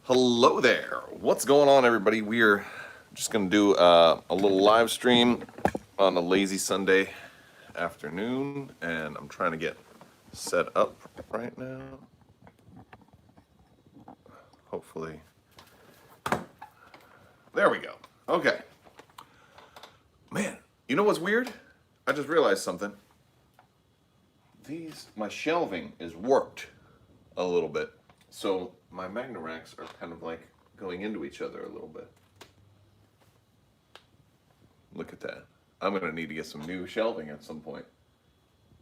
Hello there. What's going on, everybody? We're just going to do a little live stream on a lazy Sunday afternoon, and I'm trying to get set up right now. Hopefully. There we go. Okay. Man, you know what's weird? I just realized something. My shelving is warped a little bit. So my Magna racks are kind of like going into each other a little bit. Look at that. I'm going to need to get some new shelving at some point.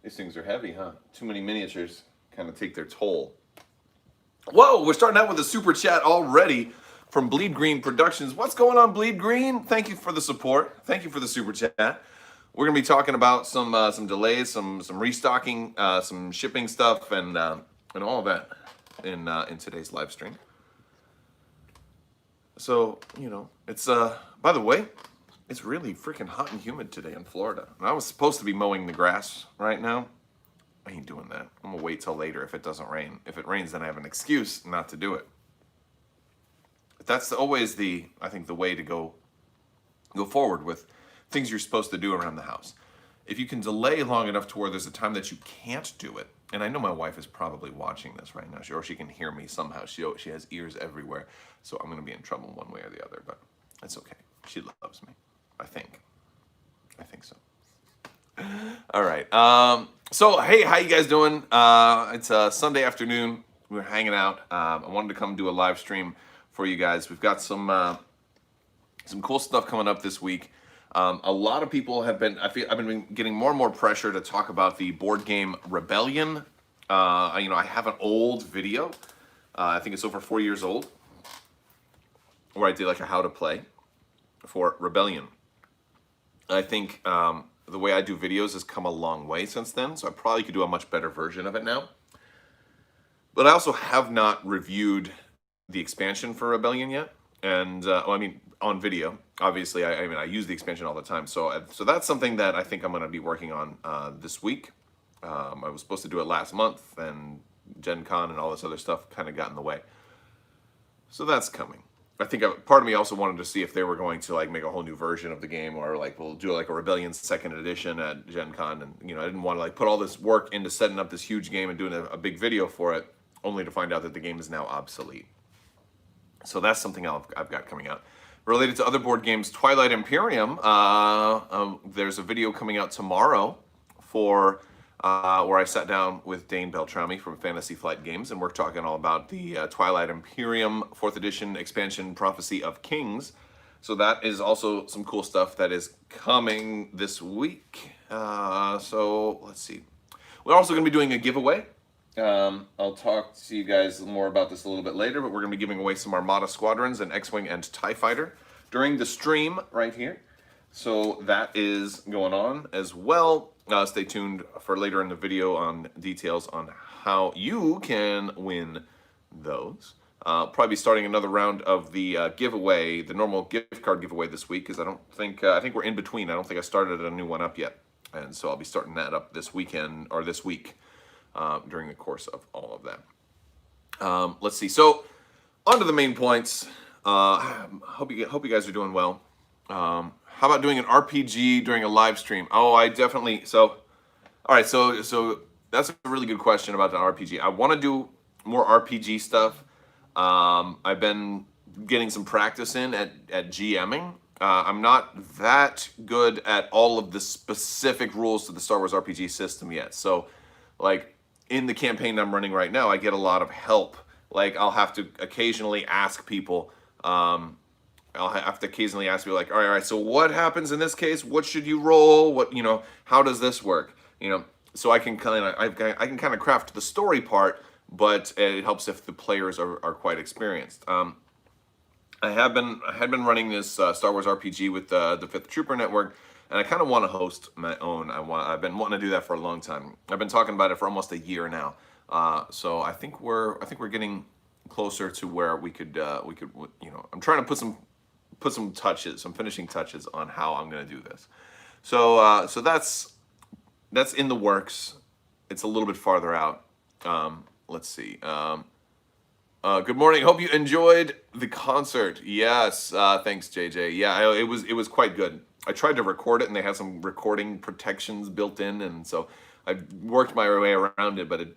These things are heavy, huh? Too many miniatures kind of take their toll. Whoa, we're starting out with a super chat already from Bleed Green Productions. What's going on, Bleed Green? Thank you for the support. Thank you for the super chat. We're going to be talking about some delays, some restocking, some shipping stuff, and all of that in today's live stream. So, it's by the way, it's really freaking hot and humid today in Florida. And I was supposed to be mowing the grass right now. I ain't doing that. I'm gonna wait till later if it doesn't rain. If it rains, then I have an excuse not to do it. But that's always I think the way to go forward with things you're supposed to do around the house. If you can delay long enough to where there's a time that you can't do it, and I know my wife is probably watching this right now, or she can hear me somehow. She has ears everywhere, so I'm gonna be in trouble one way or the other, but it's okay. She loves me, I think so. All right. So hey, how you guys doing? It's a Sunday afternoon. We're hanging out. I wanted to come do a live stream for you guys. We've got some cool stuff coming up this week. A lot of people have been. I've been getting more and more pressure to talk about the board game Rebellion. I have an old video. I think it's over 4 years old, where I did like a how to play for Rebellion. I think the way I do videos has come a long way since then, so I probably could do a much better version of it now. But I also have not reviewed the expansion for Rebellion yet, and on video. Obviously, I use the expansion all the time, so that's something that I think I'm going to be working on this week. I was supposed to do it last month, and Gen Con and all this other stuff kind of got in the way. So that's coming. I think part of me also wanted to see if they were going to like make a whole new version of the game, or like we'll do like a Rebellion second edition at Gen Con, and I didn't want to like put all this work into setting up this huge game and doing a big video for it, only to find out that the game is now obsolete. So that's something I've got coming out. Related to other board games, Twilight Imperium, there's a video coming out tomorrow for where I sat down with Dane Beltrami from Fantasy Flight Games, and we're talking all about the Twilight Imperium 4th edition expansion, Prophecy of Kings. So that is also some cool stuff that is coming this week. So let's see. We're also going to be doing a giveaway. I'll talk to you guys more about this a little bit later, but we're going to be giving away some Armada Squadrons, an X-Wing and TIE Fighter during the stream right here. So that is going on as well. Stay tuned for later in the video on details on how you can win those. Probably starting another round of the giveaway, the normal gift card giveaway this week, because I think we're in between. I don't think I started a new one up yet. And so I'll be starting that up this weekend, or this week, during the course of all of that. Let's see. So, on to the main points. Hope you guys are doing well. How about doing an RPG during a live stream? Oh, I definitely. So, all right. So that's a really good question about the RPG. I want to do more RPG stuff. I've been getting some practice in at GMing. I'm not that good at all of the specific rules to the Star Wars RPG system yet. So, like in the campaign I'm running right now, I get a lot of help. Like I'll have to occasionally ask people. I'll have to occasionally ask you like, all right, so what happens in this case? What should you roll? What, how does this work? So I can kind of craft the story part, but it helps if the players are quite experienced. I had been running this Star Wars RPG with the Fifth Trooper Network, and I kind of want to host my own. I've been wanting to do that for a long time. I've been talking about it for almost a year now. So I think we're getting closer to where we could I'm trying to put some finishing touches on how I'm going to do this. So that's in the works. It's a little bit farther out. Let's see. Good morning. Hope you enjoyed the concert. Yes, thanks, JJ. Yeah, it was quite good. I tried to record it, and they had some recording protections built in, and so I worked my way around it, but it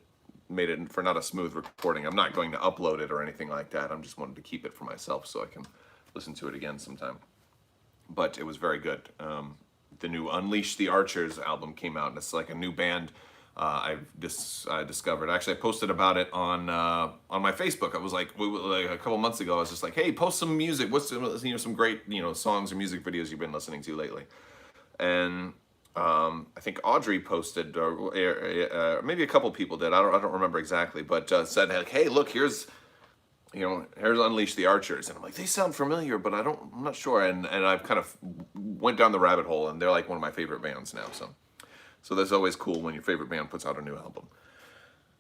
made it for not a smooth recording. I'm not going to upload it or anything like that. I'm just wanted to keep it for myself so I can listen to it again sometime. But it was very good. The new Unleash the Archers album came out, and it's like a new band I discovered. Actually, I posted about it on my Facebook. I was like, a couple months ago, I was just like, hey, post some music. What's some great songs or music videos you've been listening to lately? And I think Audrey posted, or maybe a couple people did. I don't remember exactly, but said like, hey, look, here's Unleash the Archers, and I'm like, they sound familiar, but I'm not sure. And I've kind of went down the rabbit hole, and they're like one of my favorite bands now. So that's always cool when your favorite band puts out a new album,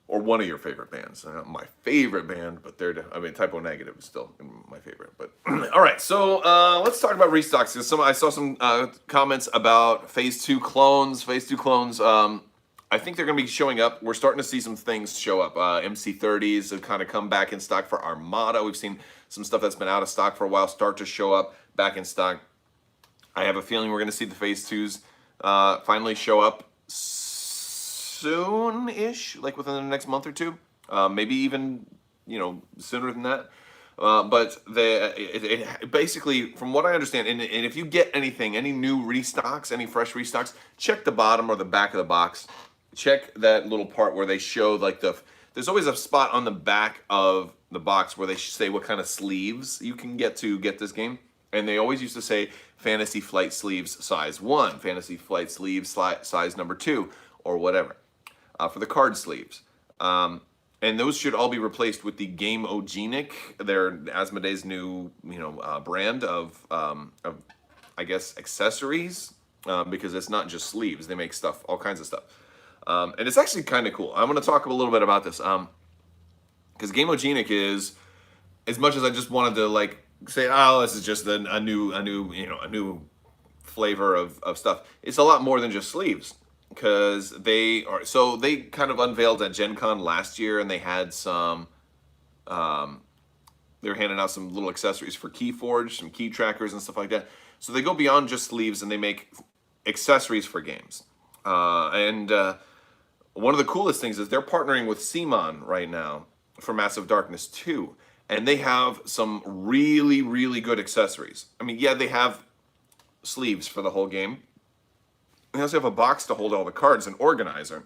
or one of your favorite bands. Not my favorite band, but Typo Negative is still my favorite. But all right, so let's talk about Restocks. I saw some comments about Phase 2 clones. Phase 2 clones. I think they're going to be showing up. We're starting to see some things show up. MC30s have kind of come back in stock for Armada. We've seen some stuff that's been out of stock for a while start to show up back in stock. I have a feeling we're going to see the Phase 2s finally show up soon-ish, like within the next month or two. Maybe even, sooner than that. But basically, from what I understand, and if you get anything, any new restocks, any fresh restocks, check the bottom or the back of the box. Check that little part where they show there's always a spot on the back of the box where they say what kind of sleeves you can get to get this game. And they always used to say Fantasy Flight sleeves size 1, Fantasy Flight sleeves size number 2, or whatever, for the card sleeves. And those should all be replaced with the Gameogenic, their Asmodee's new brand of I guess accessories, because it's not just sleeves. They make stuff, all kinds of stuff. And it's actually kind of cool. I'm going to talk a little bit about this, because Gameogenic is, as much as I just wanted to say, oh, this is just a new flavor of stuff. It's a lot more than just sleeves, because they kind of unveiled at Gen Con last year, and they had some. They were handing out some little accessories for Keyforge, some key trackers and stuff like that. So they go beyond just sleeves, and they make accessories for games. One of the coolest things is they're partnering with CMON right now for Massive Darkness 2. And they have some really, really good accessories. I mean, yeah, they have sleeves for the whole game. They also have a box to hold all the cards, an organizer.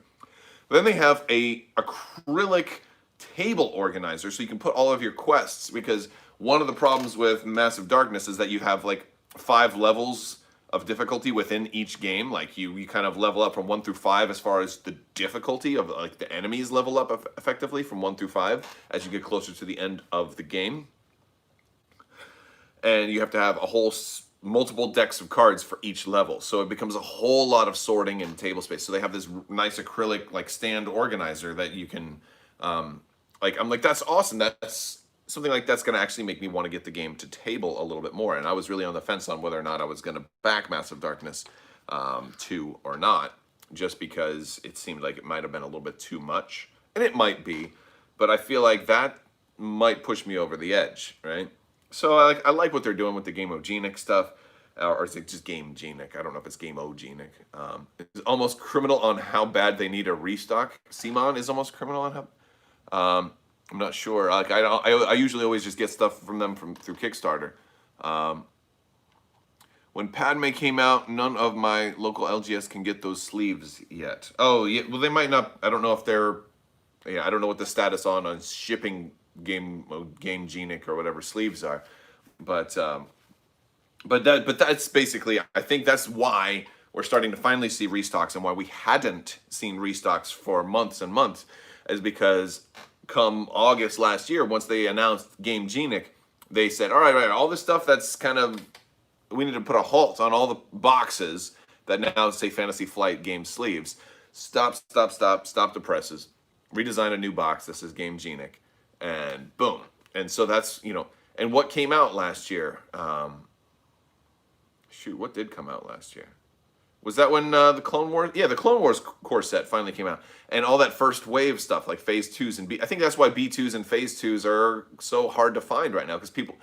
But then they have a acrylic table organizer, so you can put all of your quests. Because one of the problems with Massive Darkness is that you have 5 levels of difficulty within each game. You kind of level up from 1 through 5 as far as the difficulty of the enemies level up effectively from 1 through 5 as you get closer to the end of the game. And you have to have multiple decks of cards for each level. So it becomes a whole lot of sorting and table space. So they have this nice acrylic stand organizer that you can I'm like, that's awesome. That's something like that's going to actually make me want to get the game to table a little bit more. And I was really on the fence on whether or not I was going to back Massive Darkness 2 or not, just because it seemed like it might have been a little bit too much. And it might be, but I feel like that might push me over the edge, right? So I like what they're doing with the Gameogenic stuff, or is it just Gameogenic? I don't know if it's Gameogenic. It's almost criminal on how bad they need a restock. CMON is almost criminal on how... I'm not sure. I usually always just get stuff from them through Kickstarter. When Padme came out, none of my local LGS can get those sleeves yet. Oh, yeah. Well, they might not. I don't know if they're. Yeah, I don't know what the status on shipping Gameogenic or whatever sleeves are, but that's basically. I think that's why we're starting to finally see restocks, and why we hadn't seen restocks for months and months, is because come August last year, once they announced Gameogenic, they said, all right, all this stuff that's kind of, we need to put a halt on all the boxes that now say Fantasy Flight game sleeves. Stop the presses. Redesign a new box that says Gameogenic, and boom. And so that's, and what came out last year? What did come out last year? Was that when the Clone Wars? Yeah, the Clone Wars core set finally came out, and all that first wave stuff like Phase 2s and B. I think that's why B2s and Phase 2s are so hard to find right now, because people,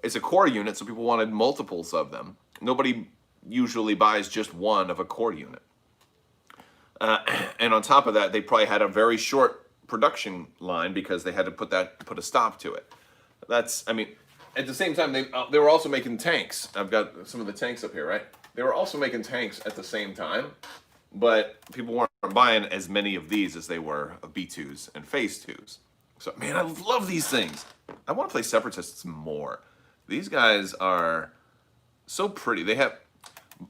it's a core unit, so people wanted multiples of them. Nobody usually buys just one of a core unit. And on top of that, they probably had a very short production line because they had to put a stop to it. That's, I mean, at the same time, they were also making tanks. I've got some of the tanks up here, right? They were also making tanks at the same time, but people weren't buying as many of these as they were of B2s and Phase 2s. So, man, I love these things. I want to play Separatists more. These guys are so pretty. They have,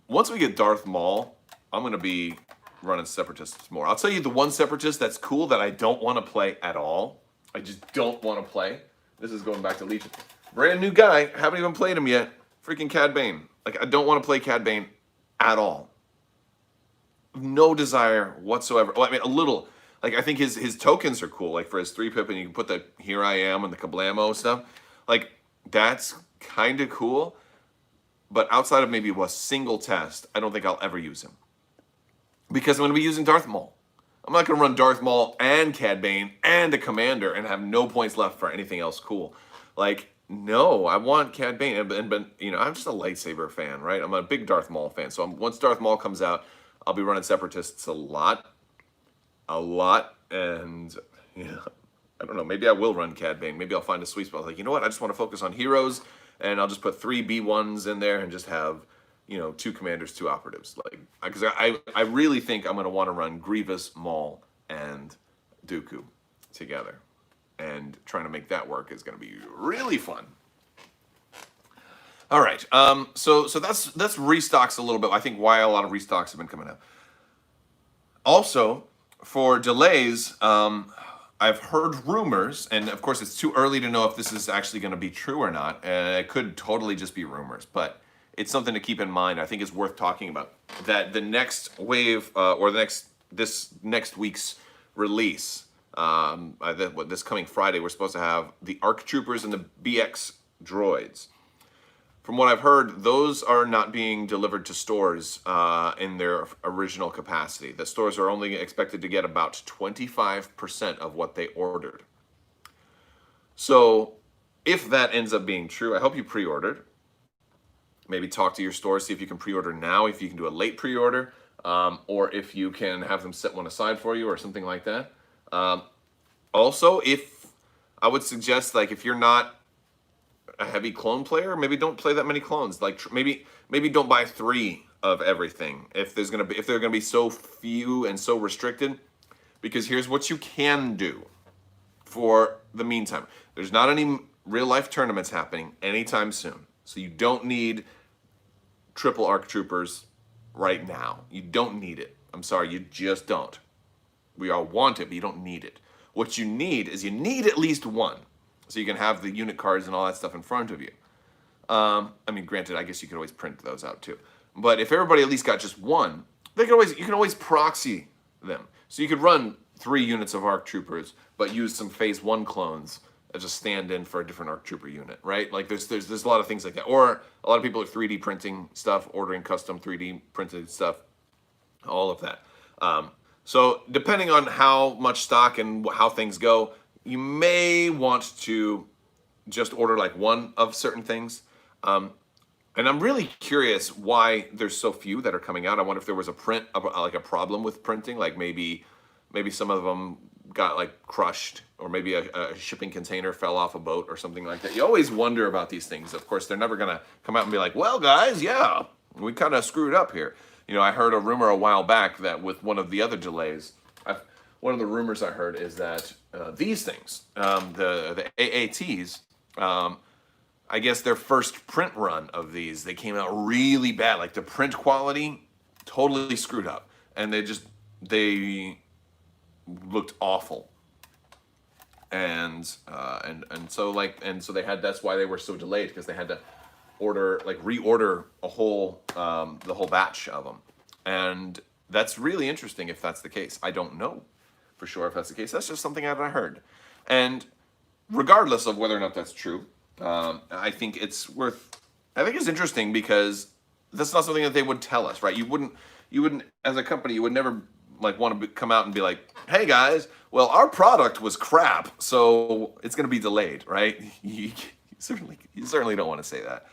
once we get Darth Maul, I'm going to be running Separatists more. I'll tell you the one Separatist that's cool that I don't want to play at all. I just don't want to play. This is going back to Legion. Brand new guy. Haven't even played him yet. Freaking Cad Bane. Like, I don't want to play Cad Bane at all. No desire whatsoever. Well, I mean, a little. Like, I think his tokens are cool. Like, for his 3-pip, and you can put the Here I Am and the Kablamo stuff. Like, that's kind of cool. But outside of maybe a single test, I don't think I'll ever use him. Because I'm going to be using Darth Maul. I'm not going to run Darth Maul and Cad Bane and a Commander and have no points left for anything else cool. Like, no, I want Cad Bane. And you know, I'm just a lightsaber fan, right? I'm a big Darth Maul fan. So once Darth Maul comes out, I'll be running Separatists a lot. And, you know, I don't know. Maybe I will run Cad Bane. Maybe I'll find a sweet spot. Like, you know what? I just want to focus on heroes. And I'll just put 3 B1s in there and just have, you know, 2 commanders, 2 operatives. Like, because I really think I'm going to want to run Grievous, Maul, and Dooku together. And trying to make that work is going to be really fun. All right. So that's restocks a little bit. I think why a lot of restocks have been coming out. Also, for delays, I've heard rumors, and of course it's too early to know if this is actually going to be true or not. It could totally just be rumors, but it's something to keep in mind. I think it's worth talking about that the next wave or this next week's release, this coming Friday, we're supposed to have the ARC Troopers and the BX droids. From what I've heard, those are not being delivered to stores in their original capacity. The stores are only expected to get about 25% of what they ordered. So if that ends up being true, I hope you pre-ordered. Maybe talk to your store, see if you can pre-order now, if you can do a late pre-order, or if you can have them set one aside for you or something like that. Also, if I would suggest, like, if you're not a heavy clone player, maybe don't play that many clones. Like, maybe don't buy 3 of everything if they're gonna be so few and so restricted. Because here's what you can do for the meantime. There's not any real life tournaments happening anytime soon, so you don't need triple ARC Troopers right now. You don't need it. I'm sorry, you just don't. We all want it, but you don't need it. What you need is at least 1. So you can have the unit cards and all that stuff in front of you. I mean, granted, I guess you could always print those out too. But if everybody at least got just 1, you can always proxy them. So you could run 3 units of ARC Troopers, but use some Phase 1 clones as a stand-in for a different ARC Trooper unit, right? Like there's a lot of things like that. Or a lot of people are 3D printing stuff, ordering custom 3D printed stuff, all of that. So depending on how much stock and how things go, you may want to just order like 1 of certain things. And I'm really curious why there's so few that are coming out. I wonder if there was a problem with printing, like maybe some of them got like crushed, or maybe a shipping container fell off a boat or something like that. You always wonder about these things. Of course, they're never gonna come out and be like, well, guys, yeah, we kind of screwed up here. You know, I heard a rumor a while back that with one of the other delays, one of the rumors I heard is that these things, the AATs, I guess their first print run of these, they came out really bad. Like the print quality, totally screwed up, and they looked awful. And so they had, that's why they were so delayed, because they had to reorder the whole batch of them. And that's really interesting if that's the case. I don't know for sure if that's the case. That's just something that I heard. And regardless of whether or not that's true, I think it's interesting because that's not something that they would tell us, right? You you wouldn't, as a company, you would never like want to come out and be like, hey guys, well, our product was crap, so it's going to be delayed, right? You certainly don't want to say that.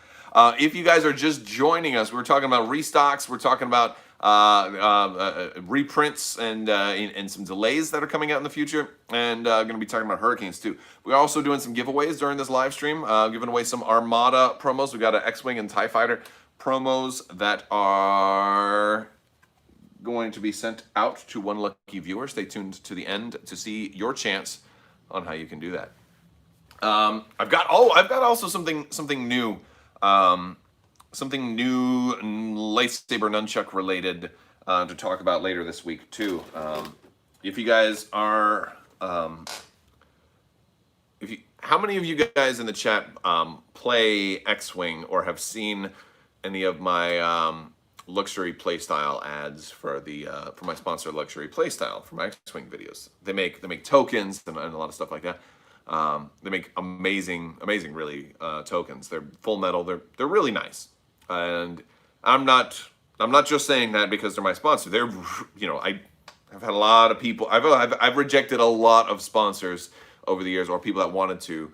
If you guys are just joining us, we're talking about restocks. We're talking about reprints and some delays that are coming out in the future, and going to be talking about hurricanes too. We're also doing some giveaways during this live stream, giving away some Armada promos. We got an X-Wing and TIE Fighter promos that are going to be sent out to one lucky viewer. Stay tuned to the end to see your chance on how you can do that. I've got also something new. Something new lightsaber nunchuck related to talk about later this week too. If you guys are, how many of you guys in the chat play X-Wing or have seen any of my luxury playstyle ads for my sponsor Luxury Playstyle for my X-Wing videos? They make tokens and a lot of stuff like that. They make amazing really tokens. They're full metal. They're really nice. And I'm not just saying that because they're my sponsor. They're, I've had a lot of people. I've rejected a lot of sponsors over the years, or people that wanted to,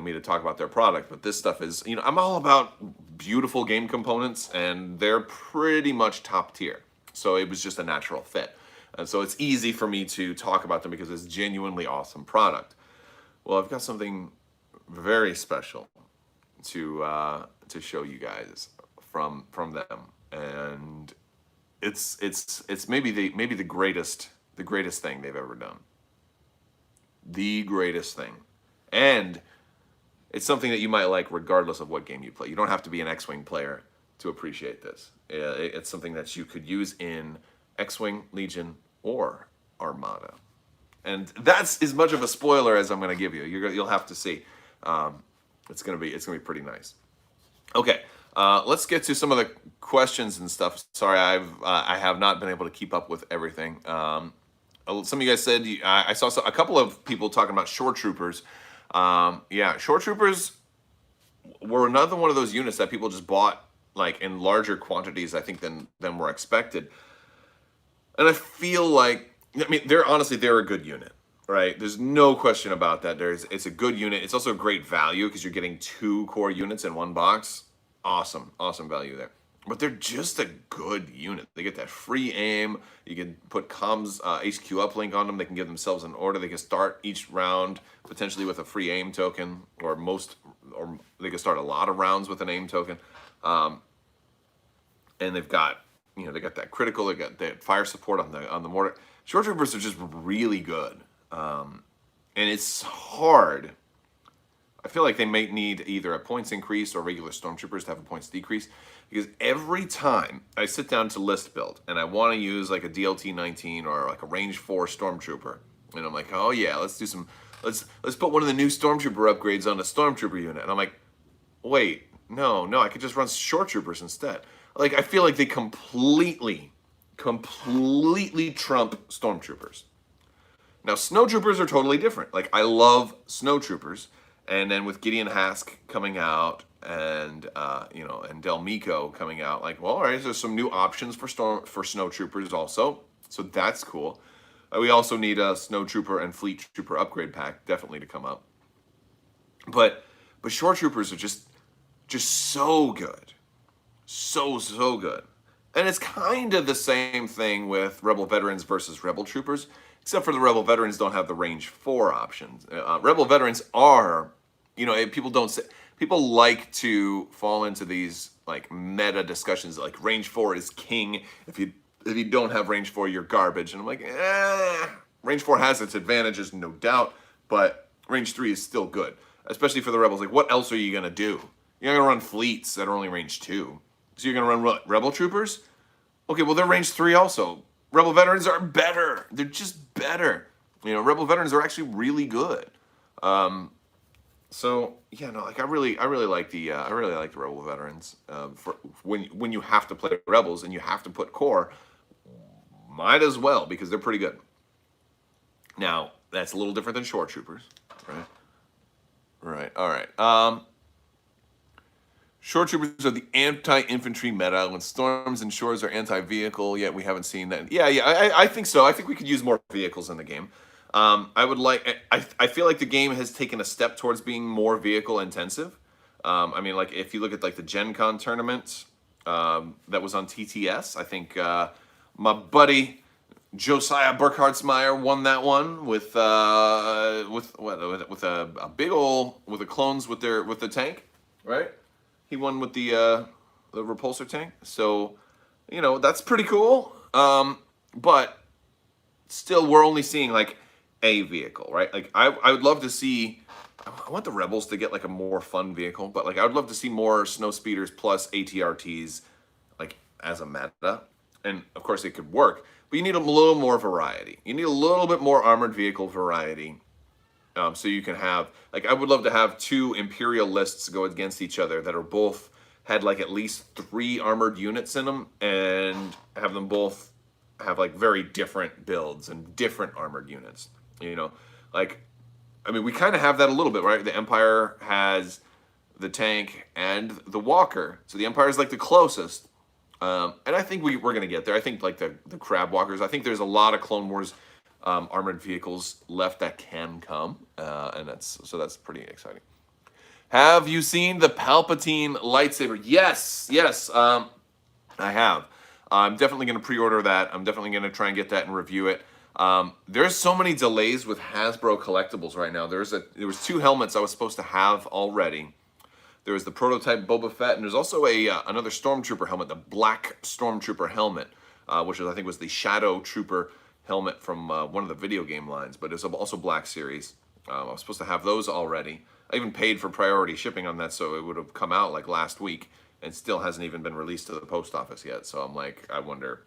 me to talk about their product. But this stuff is, I'm all about beautiful game components, and they're pretty much top tier. So it was just a natural fit, and so it's easy for me to talk about them because it's genuinely awesome product. Well, I've got something very special to show you guys from them, and it's maybe the greatest thing they've ever done. The greatest thing, and it's something that you might like regardless of what game you play. You don't have to be an X-Wing player to appreciate this. It's something that you could use in X-Wing, Legion, or Armada. And that's as much of a spoiler as I'm going to give you. You'll have to see. It's going to be pretty nice. Okay, let's get to some of the questions and stuff. Sorry, I have not been able to keep up with everything. Some of you guys said I saw a couple of people talking about Shore Troopers. Yeah, Shore Troopers were another one of those units that people just bought like in larger quantities, I think, than were expected. And I feel like, they're a good unit, right? There's no question about that. It's a good unit. It's also a great value because you're getting 2 core units in one box. Awesome value there. But they're just a good unit. They get that free aim. You can put comms HQ uplink on them. They can give themselves an order. They can start each round potentially with a free aim token, or they can start a lot of rounds with an aim token. And they've got they got that critical. They got that fire support on the mortar. Shore Troopers are just really good, and it's hard. I feel like they may need either a points increase or regular Stormtroopers to have a points decrease, because every time I sit down to list build and I want to use like a DLT 19 or like a range 4 Stormtrooper, and I'm like, oh yeah, let's put one of the new Stormtrooper upgrades on a Stormtrooper unit, and I'm like, wait, no, I could just run Shore Troopers instead. Like, I feel like they completely trump Stormtroopers. Now, Snowtroopers are totally different. Like, I love Snowtroopers, and then with Gideon Hask coming out and and Del Meeko coming out, like, well, all right, there's some new options for Snowtroopers also, so that's cool. We also need a Snowtrooper and Fleet Trooper upgrade pack definitely to come up. But Shore Troopers are just so good, so good. And it's kind of the same thing with Rebel Veterans versus Rebel Troopers, except for the Rebel Veterans don't have the range 4 options. Rebel Veterans are, people like to fall into these like meta discussions like range 4 is king. If you don't have range 4, you're garbage. And I'm like, range 4 has its advantages, no doubt, but range 3 is still good, especially for the Rebels. Like, what else are you gonna do? You're gonna run fleets that are only range 2. So you're going to run what? Rebel Troopers? Okay, well, they're range 3 also. Rebel Veterans are better. They're just better. Rebel Veterans are actually really good. So yeah, no, like I really like the Rebel Veterans. For when you have to play Rebels and you have to put core, might as well, because they're pretty good. Now, that's a little different than Shore Troopers, right? Right. All right. Shore troopers are the anti-infantry meta, when storms and shores are anti-vehicle. Yet we haven't seen that. Yeah, I think so. I think we could use more vehicles in the game. I would like. I feel like the game has taken a step towards being more vehicle intensive. I mean, like if you look at like the Gen Con tournament that was on TTS, I think my buddy Josiah Burkhartsmeyer won that one with a big ol' with the clones with the tank, right? He won with the repulsor tank. So, you know, that's pretty cool. But still, we're only seeing like a vehicle, right? Like I would love to see. I want the Rebels to get like a more fun vehicle, but like I would love to see more snow speeders plus ATRTs, like as a meta. And of course, it could work, but you need a little more variety. You need a little bit more armored vehicle variety. So you can have, like, I would love to have two Imperial lists go against each other that are both had like at least 3 armored units in them, and have them both have like very different builds and different armored units. You know, like, I mean, we kind of have that a little bit, right? The Empire has the tank and the Walker, so the Empire is like the closest. And I think we're going to get there. I think like the Crabbwalkers. I think there's a lot of Clone Wars armored vehicles left that can come, and that's pretty exciting. Have you seen the Palpatine lightsaber? Yes. I have. I'm definitely going to pre-order that. I'm definitely going to try and get that and review it. There's so many delays with Hasbro collectibles right now. There was 2 helmets I was supposed to have already. There was the prototype Boba Fett, and there's also another Stormtrooper helmet, the Black Stormtrooper helmet, which I think was the Shadow Trooper helmet from one of the video game lines, but it's also Black Series. I was supposed to have those already. I even paid for priority shipping on that, so it would have come out like last week, and still hasn't even been released to the post office yet. So I'm like, I wonder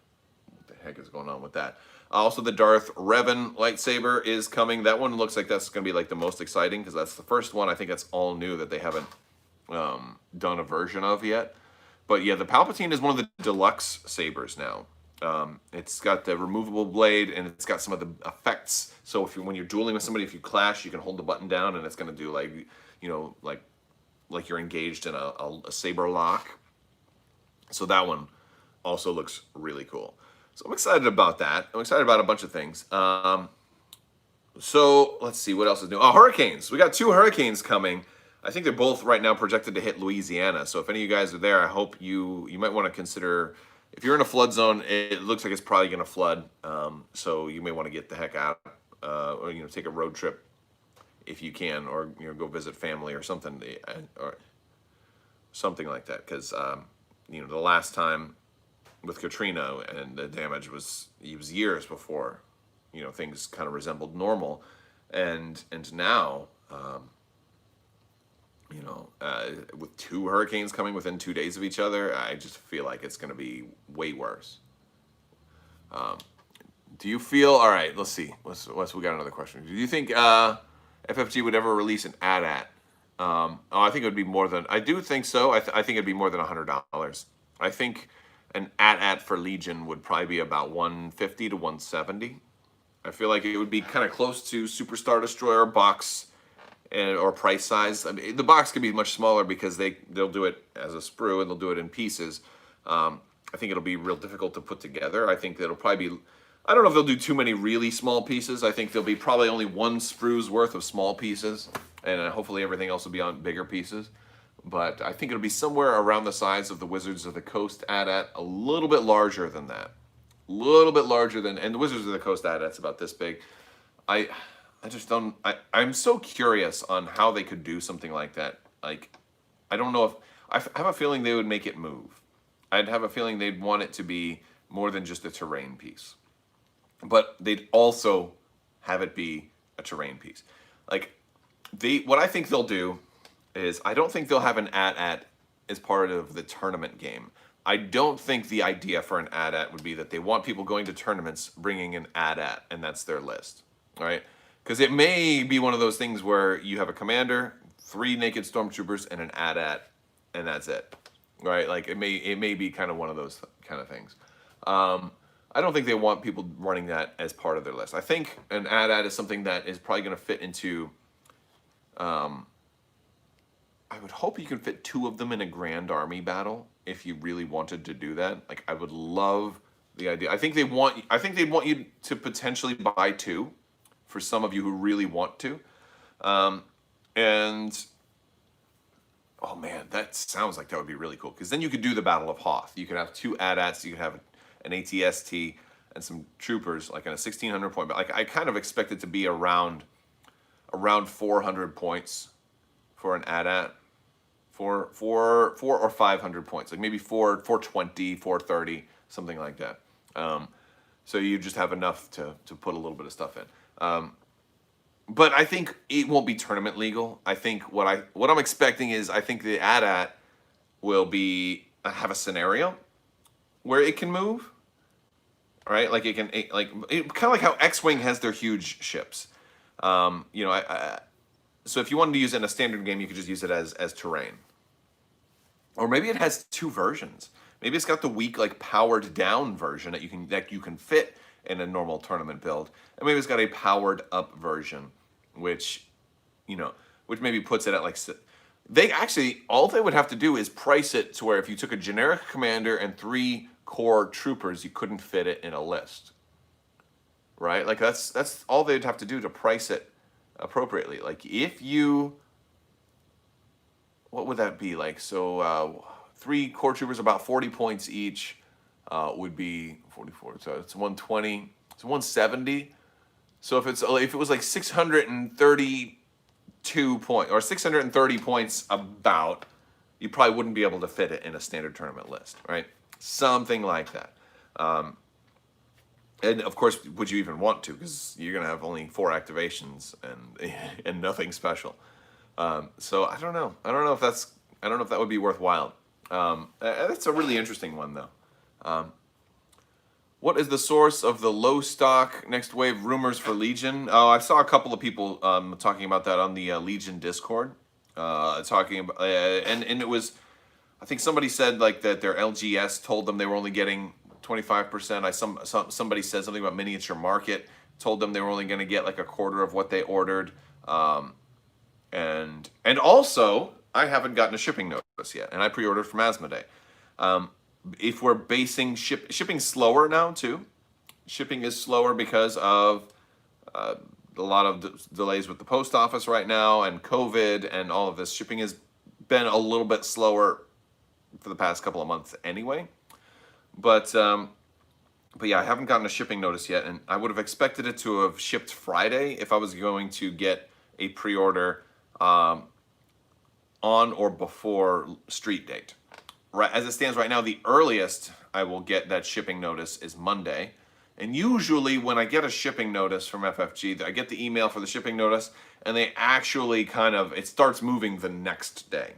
what the heck is going on with that. Also, the Darth Revan lightsaber is coming. That one looks like that's going to be like the most exciting, because that's the first one. I think that's all new that they haven't done a version of yet. But yeah, the Palpatine is one of the deluxe sabers now. It's got the removable blade, and it's got some of the effects. So when you're dueling with somebody, if you clash, you can hold the button down, and it's going to do like, you know, like you're engaged in a saber lock. So that one also looks really cool. So I'm excited about that. I'm excited about a bunch of things. So let's see what else is new. Oh, hurricanes. We got 2 hurricanes coming. I think they're both right now projected to hit Louisiana. So if any of you guys are there, I hope you might want to consider, if you're in a flood zone, it looks like it's probably going to flood. So you may want to get the heck out, or take a road trip if you can, or go visit family or something, or something like that. Because the last time with Katrina and the damage was years before things kind of resembled normal, and now. With 2 hurricanes coming within 2 days of each other, I just feel like it's going to be way worse. Do you feel, all right, let's see. We got another question. Do you think FFG would ever release an AT-AT? I think it would be more than, I do think so. I think it'd be more than $100. I think an AT-AT for Legion would probably be about $150 to $170. I feel like it would be kind of close to Superstar Destroyer box or price size. I mean, the box could be much smaller because they'll do it as a sprue and they'll do it in pieces. I think it'll be real difficult to put together. I think that'll probably be, I don't know if they'll do too many really small pieces. I think there'll be probably only 1 sprue's worth of small pieces, and hopefully everything else will be on bigger pieces. But I think it'll be somewhere around the size of the Wizards of the Coast AT-AT, a little bit larger than that. A little bit larger than, and the Wizards of the Coast AT-AT's about this big. I just don't, I'm so curious on how they could do something like that. Like, I don't know if, I have a feeling they would make it move. I'd have a feeling they'd want it to be more than just a terrain piece. But they'd also have it be a terrain piece. Like, what I think they'll do is, I don't think they'll have an AT-AT as part of the tournament game. I don't think the idea for an AT-AT would be that they want people going to tournaments bringing an AT-AT, and that's their list, all right? Because it may be one of those things where you have a commander, 3 naked stormtroopers, and an AT-AT, and that's it, right? Like it may be kind of one of those kind of things. I don't think they want people running that as part of their list. I think an AT-AT is something that is probably going to fit into I would hope you can fit 2 of them in a Grand Army battle if you really wanted to do that. Like, I would love the idea. I think they'd want you to potentially buy 2 for some of you who really want to. And oh man, that sounds like that would be really cool, because then you could do the Battle of Hoth. You could have 2 AT-ATs, you could have an ATST and some troopers, like in a 1600 point. But like, I kind of expect it to be around 400 points for an AT-AT, 4 or 500 points, like maybe 420, 430, something like that. So you just have enough to put a little bit of stuff in. But I think it won't be tournament legal. I think what I'm expecting is, I think the AT-AT will have a scenario where it can move, right? Like kind of like how X-Wing has their huge ships. You know, so if you wanted to use it in a standard game, you could just use it as terrain. Or maybe it has 2 versions. Maybe it's got the weak, like, powered down version that you can fit in a normal tournament build, and maybe it's got a powered up version, which maybe puts it at like, all they would have to do is price it to where if you took a generic commander and 3 core troopers, you couldn't fit it in a list, right? Like, that's all they'd have to do to price it appropriately. Like, what would that be like? So 3 core troopers, about 40 points each, would be 44. So it's 120. It's 170. So if it was like 632 points or 630 points, about, you probably wouldn't be able to fit it in a standard tournament list, right? Something like that. And of course, would you even want to? Because you're gonna have only 4 activations and nothing special. So I don't know. I don't know if that would be worthwhile. That's a really interesting one, though. What is the source of the low stock next wave rumors for Legion? Oh, I saw a couple of people talking about that on the Legion Discord. Talking about, and it was, I think somebody said like that their LGS told them they were only getting 25%. Somebody said something about Miniature Market told them they were only going to get like a quarter of what they ordered. And also, I haven't gotten a shipping notice yet, and I pre-ordered from Asmodee. If we're basing shipping's slower now too. Shipping is slower because of a lot of delays with the post office right now and COVID and all of this. Shipping has been a little bit slower for the past couple of months anyway. But yeah, I haven't gotten a shipping notice yet, and I would have expected it to have shipped Friday if I was going to get a pre-order on or before street date. Right, as it stands right now, the earliest I will get that shipping notice is Monday. And usually when I get a shipping notice from FFG, I get the email for the shipping notice, and they actually it starts moving the next day.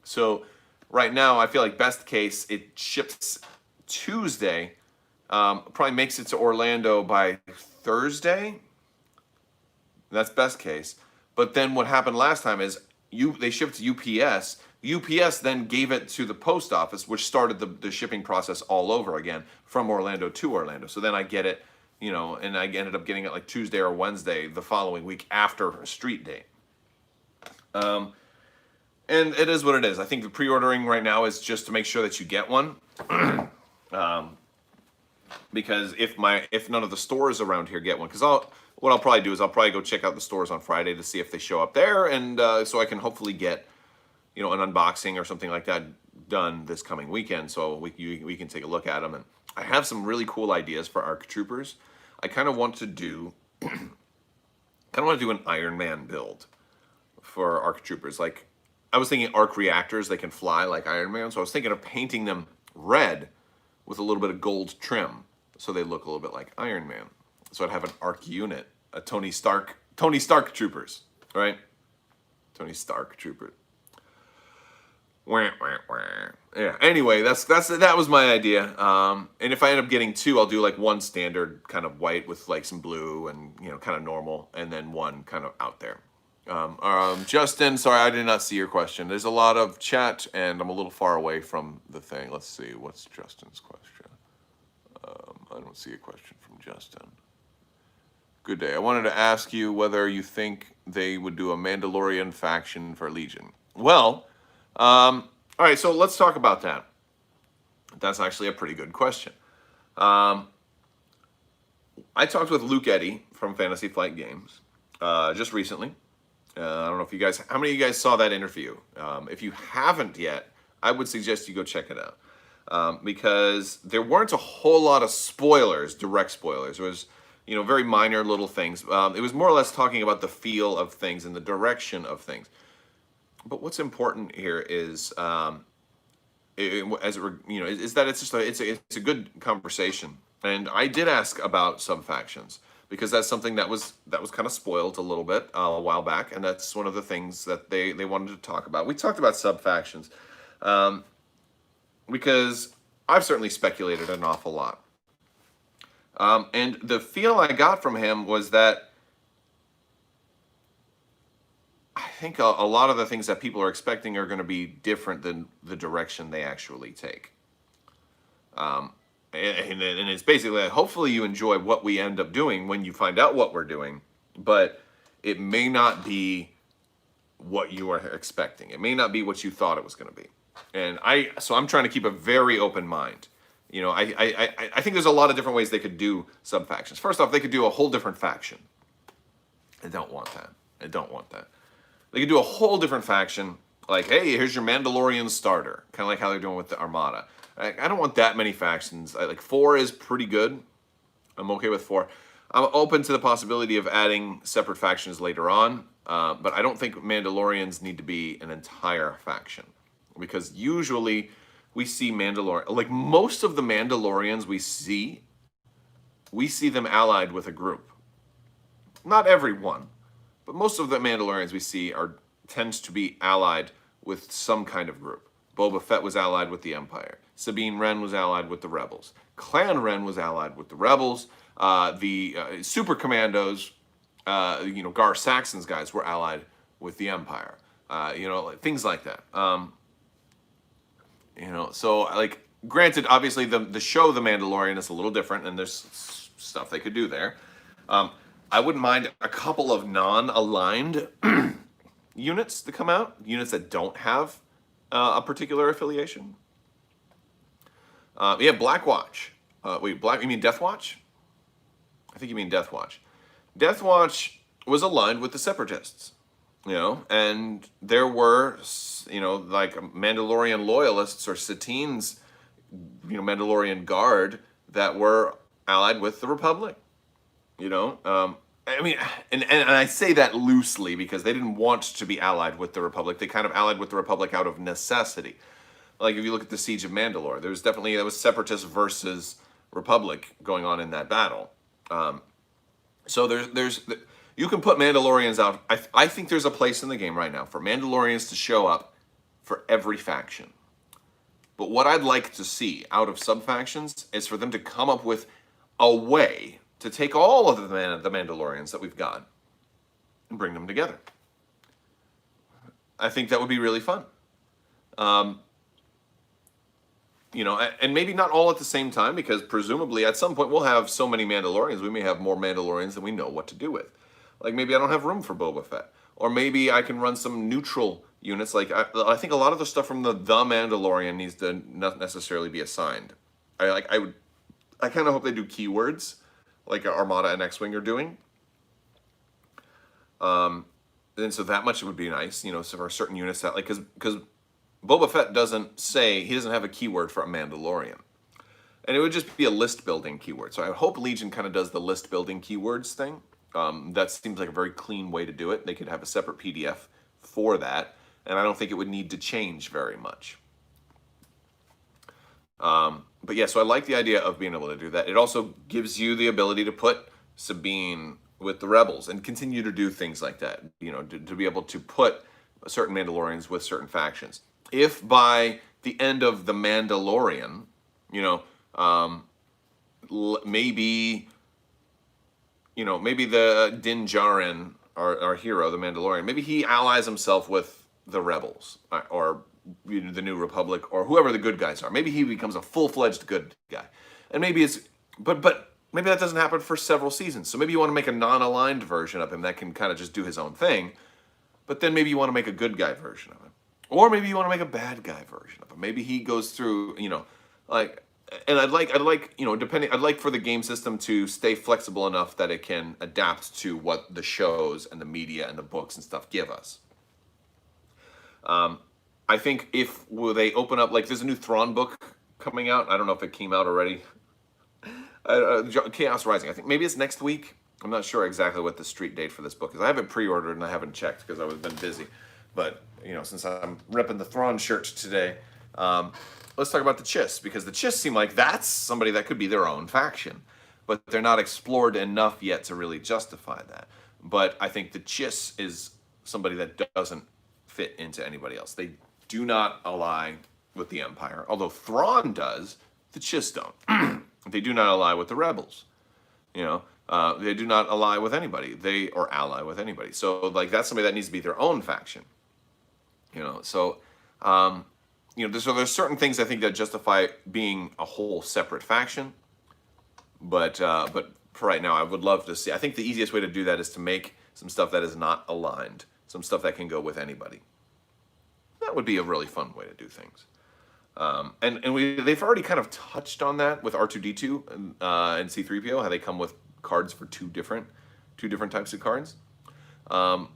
So right now, I feel like best case, it ships Tuesday, probably makes it to Orlando by Thursday. That's best case. But then what happened last time is they shipped to UPS. UPS then gave it to the post office, which started the shipping process all over again from Orlando to Orlando. So then I get it, and I ended up getting it like Tuesday or Wednesday the following week after street date. And it is what it is. I think the pre-ordering right now is just to make sure that you get one. Because if none of the stores around here get one, because what I'll probably do is I'll probably go check out the stores on Friday to see if they show up there, and so I can hopefully get an unboxing or something like that done this coming weekend, so we can take a look at them. And I have some really cool ideas for ARC Troopers. I kind of want to do an Iron Man build for ARC Troopers. Like, I was thinking ARC Reactors, they can fly like Iron Man, so I was thinking of painting them red with a little bit of gold trim, so they look a little bit like Iron Man. So I'd have an ARC unit, a Tony Stark Troopers, right? Tony Stark Troopers. Yeah. Anyway, that was my idea. And if I end up getting 2, I'll do like one standard kind of white with like some blue and kind of normal, and then one kind of out there. Justin, sorry, I did not see your question. There's a lot of chat, and I'm a little far away from the thing. Let's see, what's Justin's question? I don't see a question from Justin. Good day. I wanted to ask you whether you think they would do a Mandalorian faction for Legion. Well, All right, so let's talk about that. That's actually a pretty good question. I talked with Luke Eddy from Fantasy Flight Games just recently. I don't know if you guys, how many of you guys saw that interview? If you haven't yet, I would suggest you go check it out because there weren't a whole lot of spoilers, direct spoilers. There was, very minor little things. It was more or less talking about the feel of things and the direction of things. But what's important here is, is that it's just it's a good conversation. And I did ask about sub-factions because that's something that was kind of spoiled a little bit a while back, and that's one of the things that they wanted to talk about. We talked about sub-factions because I've certainly speculated an awful lot. And the feel I got from him was that I think a lot of the things that people are expecting are going to be different than the direction they actually take. And it's basically, hopefully you enjoy what we end up doing when you find out what we're doing, but it may not be what you are expecting. It may not be what you thought it was going to be. And so I'm trying to keep a very open mind. I think there's a lot of different ways they could do sub-factions. First off, they could do a whole different faction. I don't want that. They could do a whole different faction, like, hey, here's your Mandalorian starter, kind of like how they're doing with the Armada. I don't want that many factions. Like 4 is pretty good. I'm okay with 4. I'm open to the possibility of adding separate factions later on, but I don't think Mandalorians need to be an entire faction, because usually we see like most of the Mandalorians we see them allied with a group. Not every one. But most of the Mandalorians we see tends to be allied with some kind of group. Boba Fett was allied with the Empire. Sabine Wren was allied with the Rebels. Clan Wren was allied with the Rebels. The Super Commandos, Gar Saxon's guys were allied with the Empire. Things like that. So like, granted, obviously the show The Mandalorian is a little different, and there's stuff they could do there. I wouldn't mind a couple of non-aligned units to come out, units that don't have a particular affiliation. Black Watch. You mean Death Watch? I think you mean Death Watch. Death Watch was aligned with the Separatists, and there were, like Mandalorian loyalists or Satine's, Mandalorian Guard that were allied with the Republic. And I say that loosely because they didn't want to be allied with the Republic. They kind of allied with the Republic out of necessity. Like if you look at the Siege of Mandalore, there was Separatists versus Republic going on in that battle. So you can put Mandalorians out. I think there's a place in the game right now for Mandalorians to show up for every faction. But what I'd like to see out of sub-factions is for them to come up with a way to take all of the Mandalorians that we've got and bring them together. I think that would be really fun. And maybe not all at the same time, because presumably at some point we'll have so many Mandalorians, we may have more Mandalorians than we know what to do with. Like maybe I don't have room for Boba Fett. Or maybe I can run some neutral units. Like I think a lot of the stuff from the Mandalorian needs to not necessarily be assigned. I kind of hope they do keywords, like Armada and X-Wing are doing. And so that much would be nice, so for certain units that, like, because Boba Fett doesn't have a keyword for a Mandalorian. And it would just be a list building keyword. So I hope Legion kind of does the list building keywords thing. That seems like a very clean way to do it. They could have a separate PDF for that. And I don't think it would need to change very much. But yeah, so I like the idea of being able to do that. It also gives you the ability to put Sabine with the Rebels and continue to do things like that, to be able to put certain Mandalorians with certain factions. If by the end of The Mandalorian, maybe the Din Djarin, our hero, the Mandalorian, maybe he allies himself with the Rebels or the New Republic or whoever the good guys are. Maybe he becomes a full-fledged good guy. And maybe but maybe that doesn't happen for several seasons. So maybe you want to make a non-aligned version of him that can kind of just do his own thing. But then maybe you want to make a good guy version of him. Or maybe you want to make a bad guy version of him. Maybe he goes through, like, and I'd like, depending, I'd like for the game system to stay flexible enough that it can adapt to what the shows and the media and the books and stuff give us. I think will they open up, like, there's a new Thrawn book coming out. I don't know if it came out already. Chaos Rising. I think maybe it's next week. I'm not sure exactly what the street date for this book is. I haven't pre-ordered and I haven't checked because I've been busy. But, since I'm repping the Thrawn shirt today, let's talk about the Chiss, because the Chiss seem like that's somebody that could be their own faction, but they're not explored enough yet to really justify that. But I think the Chiss is somebody that doesn't fit into anybody else. They do not ally with the Empire, although Thrawn does. The Chiss don't. They do not ally with the rebels. They do not ally with anybody. Or ally with anybody. So, like, that's somebody that needs to be their own faction. So there's certain things I think that justify being a whole separate faction. But for right now, I would love to see. I think the easiest way to do that is to make some stuff that is not aligned, some stuff that can go with anybody. That would be a really fun way to do things. They've already kind of touched on that with R2D2 and C3PO, how they come with cards for two different types of cards. And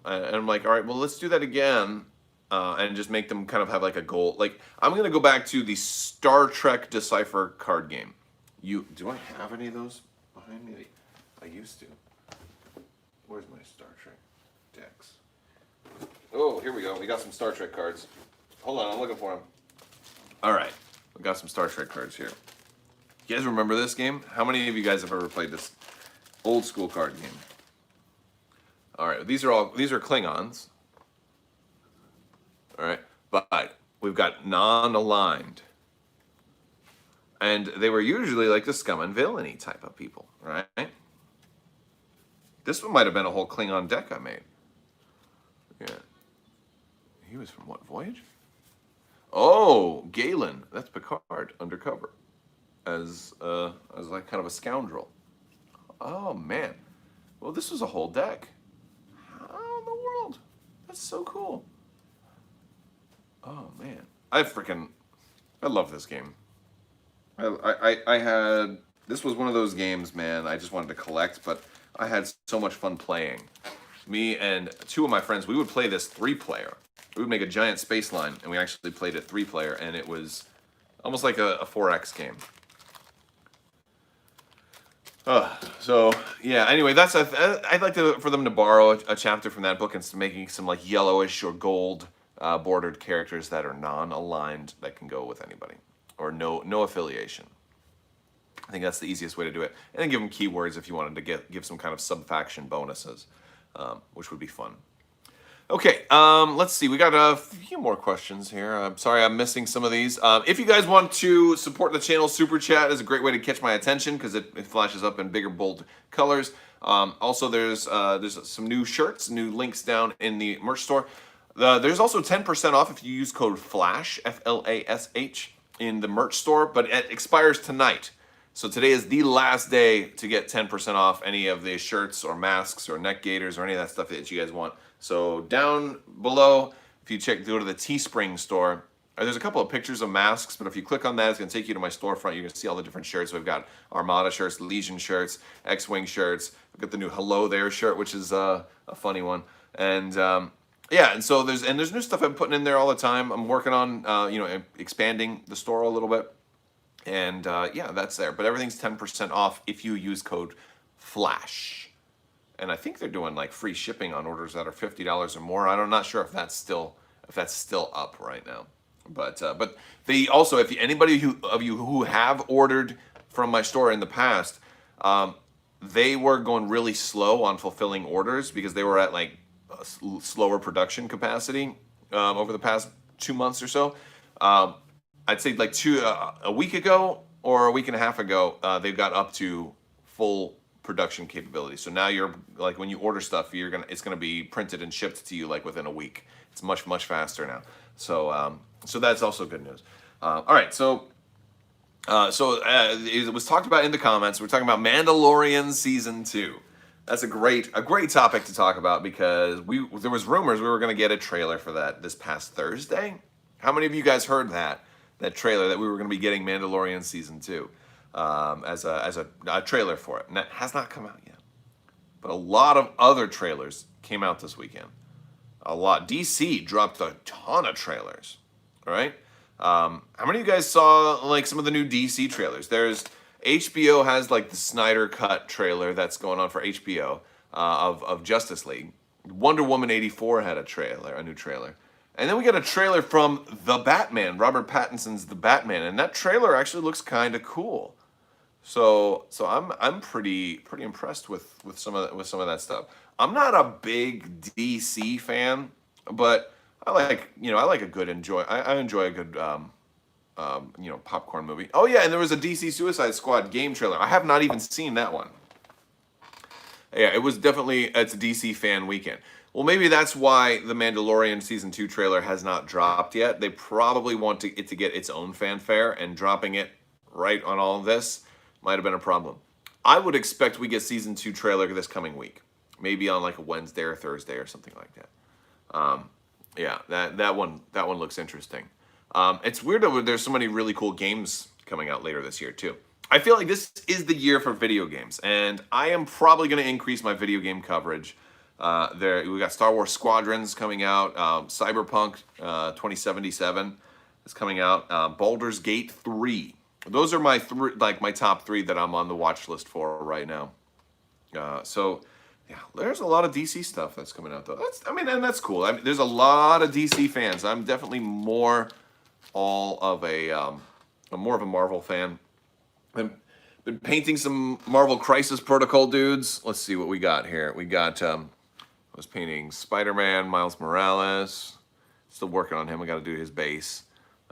I'm like, all right, well, let's do that again, and just make them kind of have like a goal. Like, I'm gonna go back to the Star Trek Decipher card game. Do I have any of those behind me? I used to. Where's my Star Trek decks? Oh, here we go. We got some Star Trek cards. Hold on, I'm looking for them. All right, we got some Star Trek cards here. You guys remember this game? How many of you guys have ever played this old school card game? All right, these are Klingons. All right, but we've got non-aligned, and they were usually like the scum and villainy type of people, right? This one might have been a whole Klingon deck I made. Yeah, he was from what voyage? Oh, Galen, that's Picard undercover, as like kind of a scoundrel. Oh man, well, this was a whole deck. How in the world? That's so cool. Oh man, I love this game. I had, this was one of those games, man, I just wanted to collect, but I had so much fun playing. Me and two of my friends, we would play this 3-player. We would make a giant space line, and we actually played a 3-player, and it was almost like a 4X game. So yeah. Anyway, I'd like for them to borrow a chapter from that book and making some like yellowish or gold bordered characters that are non-aligned that can go with anybody, or no affiliation. I think that's the easiest way to do it, and then give them keywords if you wanted to give some kind of sub-faction bonuses, which would be fun. Okay, let's see. We got a few more questions here. I'm sorry I'm missing some of these. If you guys want to support the channel, Super Chat is a great way to catch my attention because it flashes up in bigger, bold colors. Also, there's some new shirts, new links down in the merch store. There's also 10% off if you use code FLASH, F-L-A-S-H, in the merch store, but it expires tonight. So today is the last day to get 10% off any of the shirts or masks or neck gaiters or any of that stuff that you guys want. So down below, if you go to the Teespring store, there's a couple of pictures of masks, but if you click on that, it's going to take you to my storefront. You're going to see all the different shirts. We've got Armada shirts, Legion shirts, X-Wing shirts. We've got the new Hello There shirt, which is a funny one. And yeah, and so there's new stuff I'm putting in there all the time. I'm working on expanding the store a little bit. And yeah, that's there. But everything's 10% off if you use code FLASH. And I think they're doing like free shipping on orders that are $50 or more. I'm not sure if that's still up right now. But they also, if anybody of you who have ordered from my store in the past, they were going really slow on fulfilling orders because they were at like a slower production capacity over the past 2 months or so. I'd say like a week ago or a week and a half ago, they've got up to full production capability. So now you're like, when you order stuff, it's gonna be printed and shipped to you like within a week. It's much faster now. So so that's also good news. All right, so it was talked about in the comments. We're talking about Mandalorian season 2. That's a great topic to talk about because there was rumors we were going to get a trailer for that this past Thursday. How many of you guys heard that trailer that we were going to be getting Mandalorian season 2 as a trailer for it? And that has not come out yet. But a lot of other trailers came out this weekend. A lot. DC dropped a ton of trailers. All right. How many of you guys saw like some of the new DC trailers? There's HBO has like the Snyder Cut trailer that's going on for HBO of Justice League. Wonder Woman 84 had a new trailer. And then we got a trailer from The Batman, Robert Pattinson's The Batman, and that trailer actually looks kind of cool. So I'm pretty impressed with some of that stuff. I'm not a big DC fan, but I enjoy a good popcorn movie. Oh yeah, and there was a DC Suicide Squad game trailer. I have not even seen that one. Yeah, it's a DC fan weekend. Well, maybe that's why the Mandalorian season 2 trailer has not dropped yet. They probably want it to get its own fanfare, and dropping it right on all of this might have been a problem. I would expect we get season 2 trailer this coming week, maybe on like a Wednesday or Thursday or something like that. Yeah, that one looks interesting. It's weird that there's so many really cool games coming out later this year too. I feel like this is the year for video games, and I am probably going to increase my video game coverage. We got Star Wars Squadrons coming out, Cyberpunk 2077 is coming out, Baldur's Gate 3. Those are my top 3 that I'm on the watch list for right now. So yeah, there's a lot of DC stuff that's coming out though. And that's cool. There's a lot of DC fans. I'm definitely more of a Marvel fan. I've been painting some Marvel Crisis Protocol dudes. Let's see what we got here. We got I was painting Spider-Man, Miles Morales. Still working on him. I got to do his base.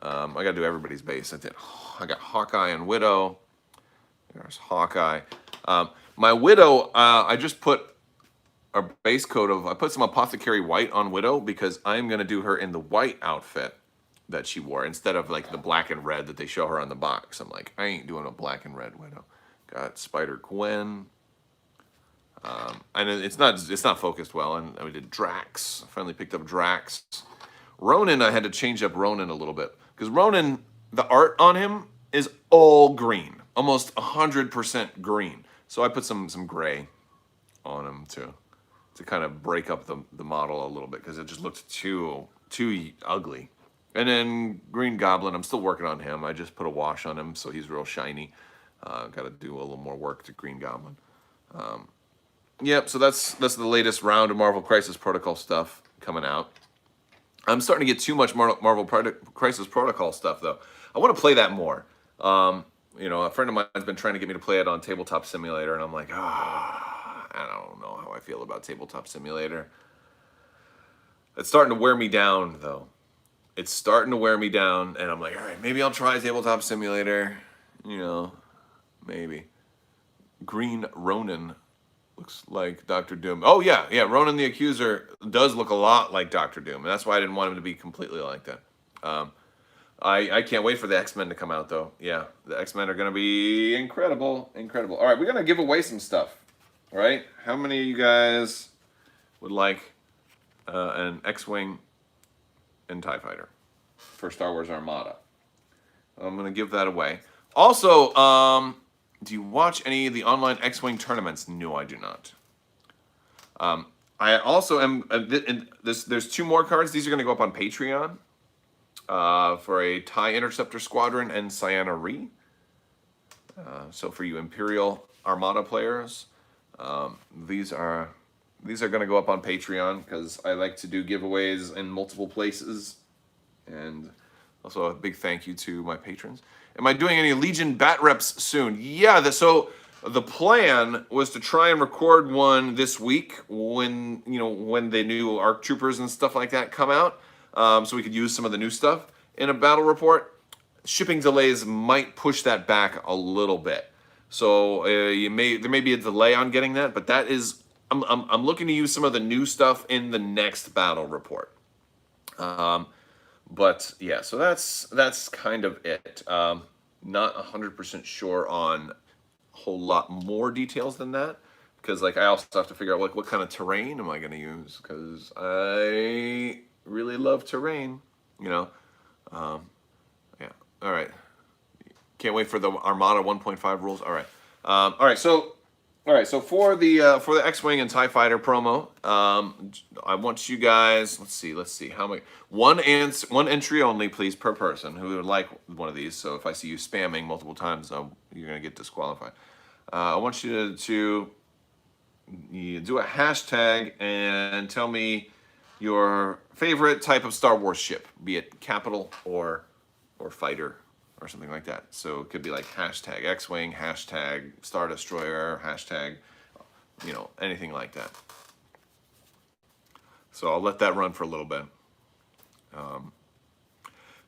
I got to do everybody's base. I got Hawkeye and Widow. There's Hawkeye. My Widow, I just put a base coat I put some Apothecary White on Widow because I'm going to do her in the white outfit that she wore instead of like the black and red that they show her on the box. I'm like, I ain't doing a black and red Widow. Got Spider-Gwen. And it's not focused well. And we did Drax. I finally picked up Drax. Ronan, I had to change up Ronan a little bit because Ronan, the art on him is all green, almost 100% green. So I put some gray on him to kind of break up the model a little bit because it just looked too ugly. And then Green Goblin, I'm still working on him. I just put a wash on him so he's real shiny. Got to do a little more work to Green Goblin. Yep, so that's the latest round of Marvel Crisis Protocol stuff coming out. I'm starting to get too much Marvel Crisis Protocol stuff, though. I want to play that more. A friend of mine has been trying to get me to play it on Tabletop Simulator, and I'm like, I don't know how I feel about Tabletop Simulator. It's starting to wear me down, though. It's starting to wear me down, and I'm like, all right, maybe I'll try Tabletop Simulator. Maybe. Green Ronin looks like Dr. Doom. Oh, yeah, Ronan the Accuser does look a lot like Dr. Doom, and that's why I didn't want him to be completely like that. I can't wait for the X-Men to come out, though. Yeah, the X-Men are going to be incredible. All right, we're going to give away some stuff, all right? How many of you guys would like an X-Wing and TIE Fighter for Star Wars Armada? I'm going to give that away. Also, do you watch any of the online X-Wing tournaments? No, I do not. I also am. There's 2 more cards. These are going to go up on Patreon for a TIE Interceptor Squadron and Cyana Ree. So for you Imperial Armada players, these are going to go up on Patreon because I like to do giveaways in multiple places. And also a big thank you to my patrons. Am I doing any Legion bat reps soon? Yeah, so the plan was to try and record one this week when the new ARC Troopers and stuff like that come out, so we could use some of the new stuff in a battle report. Shipping delays might push that back a little bit, so there may be a delay on getting that. But that is, I'm looking to use some of the new stuff in the next battle report. But yeah, so that's kind of it. Not 100% sure on a whole lot more details than that, because like I also have to figure out like what kind of terrain am I going to use, because I really love terrain, you know. Yeah. All right. Can't wait for the Armada 1.5 rules. All right. All right. So for the X-wing and TIE Fighter promo, I want you guys. Let's see how many. One entry only, please, per person who would like one of these. So if I see you spamming multiple times, you're gonna get disqualified. I want you to you do a hashtag and tell me your favorite type of Star Wars ship, be it capital or fighter or something like that. So it could be like hashtag X-Wing, hashtag Star Destroyer, hashtag, you know, anything like that. So I'll let that run for a little bit.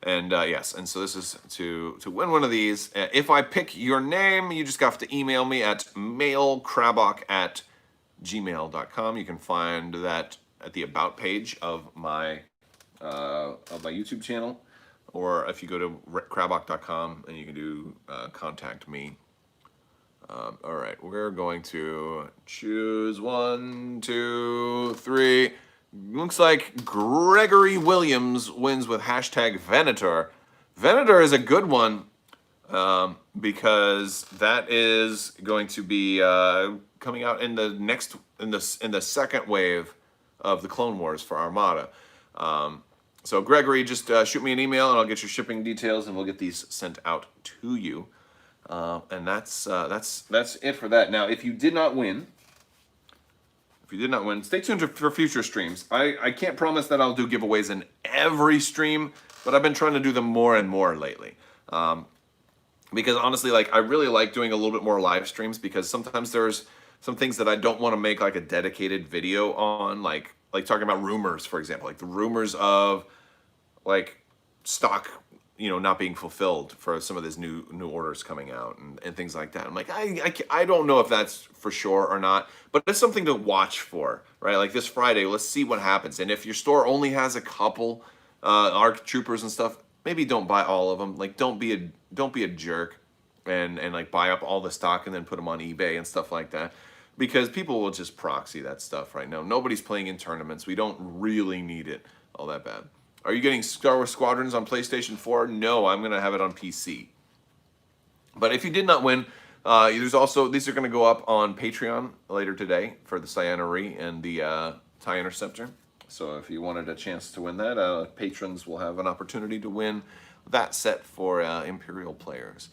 Yes, and so this is to win one of these. If I pick your name, you just have to email me at mailcrabbok@gmail.com. You can find that at the about page of my YouTube channel, or if you go to crabbok.com and you can do contact me. All right, we're going to choose 1, 2, 3. Looks like Gregory Williams wins with hashtag Venator. Venator is a good one because that is going to be coming out in the second wave of the Clone Wars for Armada. So Gregory, just shoot me an email and I'll get your shipping details and we'll get these sent out to you. And that's it for that. Now, if you did not win, stay tuned for future streams. I can't promise that I'll do giveaways in every stream, but I've been trying to do them more and more lately. Because honestly, like I really like doing a little bit more live streams, because sometimes there's some things that I don't want to make like a dedicated video on, like talking about rumors, for example, like the rumors of like stock, you know, not being fulfilled for some of these new orders coming out and things like that. I'm like, I don't know if that's for sure or not, but it's something to watch for, right? Like this Friday, let's see what happens. And if your store only has a couple ARC troopers and stuff, maybe don't buy all of them. Like don't be a jerk and like buy up all the stock and then put them on eBay and stuff like that, because people will just proxy that stuff right now. Nobody's playing in tournaments. We don't really need it all that bad. Are you getting Star Wars Squadrons on PlayStation 4? No, I'm going to have it on PC. But if you did not win, there's also, these are going to go up on Patreon later today for the Cyanary and the TIE Interceptor. So if you wanted a chance to win that, patrons will have an opportunity to win that set for Imperial players.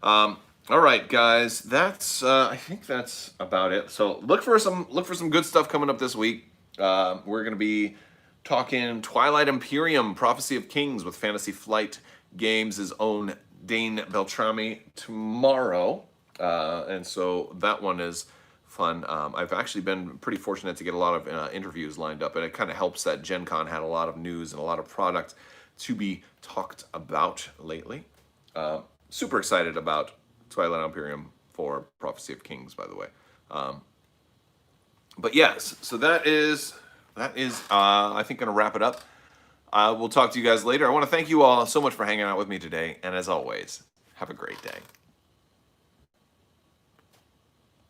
All right, guys, that's I think that's about it. So look for some good stuff coming up this week. We're going to be talking Twilight Imperium, Prophecy of Kings with Fantasy Flight Games' own Dane Beltrami tomorrow. And so that one is fun. I've actually been pretty fortunate to get a lot of interviews lined up, and it kind of helps that Gen Con had a lot of news and a lot of product to be talked about lately. Super excited about Twilight Imperium for Prophecy of Kings, by the way. But yes, so that is I think, going to wrap it up. We'll talk to you guys later. I want to thank you all so much for hanging out with me today. And as always, have a great day.